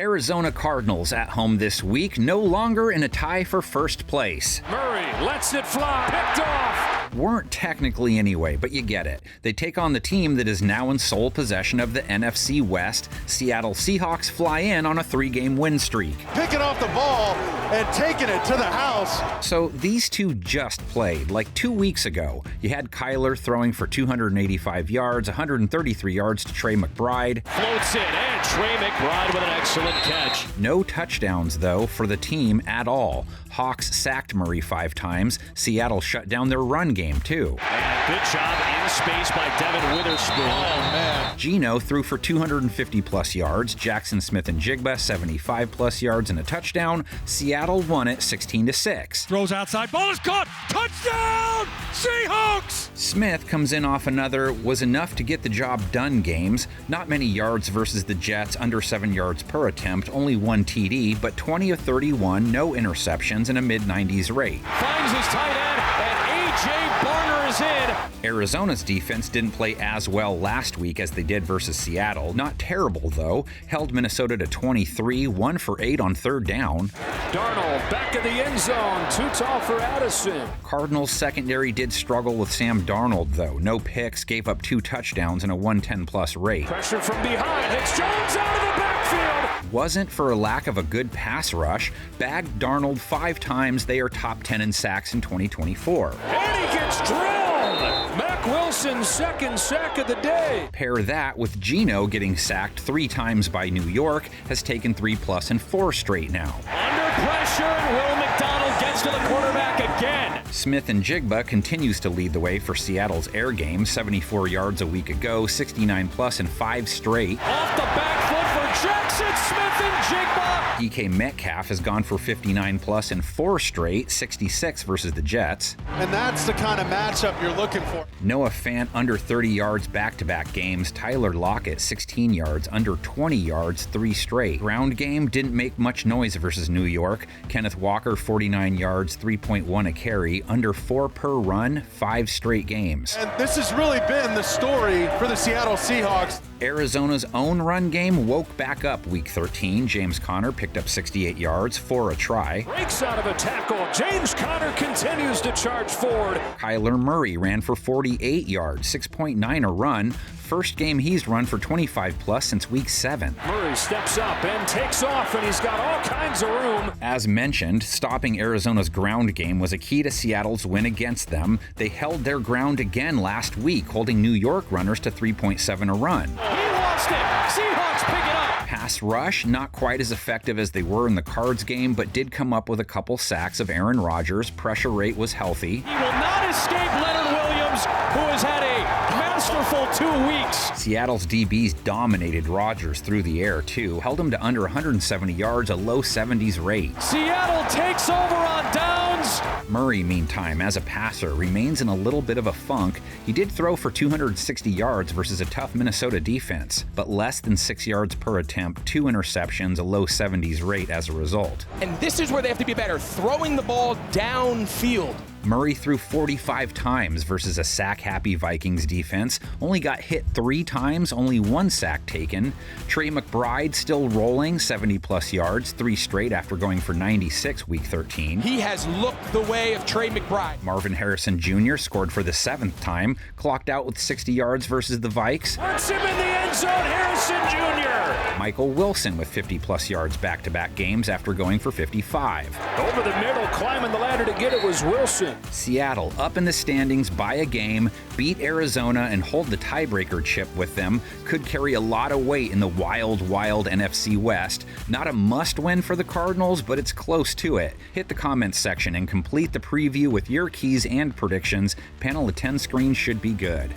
Arizona Cardinals at home this week, no longer in a tie for first place. Murray lets it fly, picked off. Weren't technically anyway, but you get it. They take on the team that is now in sole possession of the NFC West. Seattle Seahawks fly in on a 3-game win streak. Picking off the ball and taking it to the house. So these two just played. Like 2 weeks ago, you had Kyler throwing for 285 yards, 133 yards to Trey McBride. Floats it, and Trey McBride with an excellent catch. No touchdowns, though, for the team at all. Hawks sacked Murray 5 times. Seattle shut down their run game, too. And good job in space by Devin Witherspoon. Oh, man. Geno threw for 250-plus yards. Jackson Smith and Jigba, 75-plus yards and a touchdown. Seattle won it 16-6. Throws outside, ball is caught. Touchdown, Seahawks! Smith comes in off another was enough to get the job done games. Not many yards versus the Jets, under 7 yards per attempt, only 1 TD, but 20 of 31, no interceptions, and a mid-90s rate. Finds his tight end, and A.J. Barner is in. Arizona's defense didn't play as well last week as they did versus Seattle. Not terrible, though. Held Minnesota to 23, 1 for 8 on 3rd down. Darnold back in the end zone, too tall for Addison. Cardinals secondary did struggle with Sam Darnold, though. No picks, gave up 2 touchdowns and a 110-plus rate. Pressure from behind, hits Jones out of the backfield. Wasn't for a lack of a good pass rush. Bagged Darnold 5 times. They are top 10 in sacks in 2024. And he gets drilled! Mack Wilson's second sack of the day. Pair that with Geno getting sacked 3 times by New York, has taken 3+ in 4 straight now. Under pressure, and Will McDonald gets to the quarterback again. Smith and Jigba continues to lead the way for Seattle's air game, 74 yards a week ago, 69+ in 5 straight. Off the back foot for Jackson Smith and Jigba. DK Metcalf has gone for 59+ in 4 straight, 66 versus the Jets. And that's the kind of matchup you're looking for. Noah Fant under 30 yards back-to-back games. Tyler Lockett 16 yards, under 20 yards, 3 straight. Ground game didn't make much noise versus New York. Kenneth Walker 49 yards, 3.1 a carry, under 4 per run, 5 straight games. And this has really been the story for the Seattle Seahawks. Arizona's own run game woke back up week 13. James Conner picked up 68 yards, 4 a try. Breaks out of a tackle. James Conner continues to charge forward. Kyler Murray ran for 48 yards, 6.9 a run. First game he's run for 25+ since week 7. Murray steps up and takes off, and he's got all kinds of room. As mentioned, stopping Arizona's ground game was a key to Seattle's win against them. They held their ground again last week, holding New York runners to 3.7 a run. He lost it. Seahawks pick it up. Pass rush, not quite as effective as they were in the Cards game, but did come up with a couple sacks of Aaron Rodgers. Pressure rate was healthy. He will not escape Leonard Williams, who has had a masterful 2 weeks. Seattle's DBs dominated Rodgers through the air, too. Held him to under 170 yards, a low 70s rate. Seattle takes over on downs. Murray, meantime, as a passer, remains in a little bit of a funk. He did throw for 260 yards versus a tough Minnesota defense, but less than 6 yards per attempt, 2 interceptions, a low 70s rate as a result. And this is where they have to be better, throwing the ball downfield. Murray threw 45 times versus a sack-happy Vikings defense. Only got hit 3 times, only 1 sack taken. Trey McBride still rolling, 70+ yards, 3 straight after going for 96 week 13. He has looked the way of Trey McBride. Marvin Harrison Jr. scored for the 7th time, clocked out with 60 yards versus the Vikes. Puts him in the end zone, Harrison Jr. Michael Wilson with 50+ yards back-to-back games after going for 55. Over the middle, climbing the ladder to get it was Wilson. Seattle up in the standings by a game, beat Arizona and hold the tiebreaker chip with them. Could carry a lot of weight in the wild NFC West. Not a must-win for the Cardinals, but it's close to it. Hit the comments section and complete the preview with your keys and predictions. Panel of 10 screen should be good.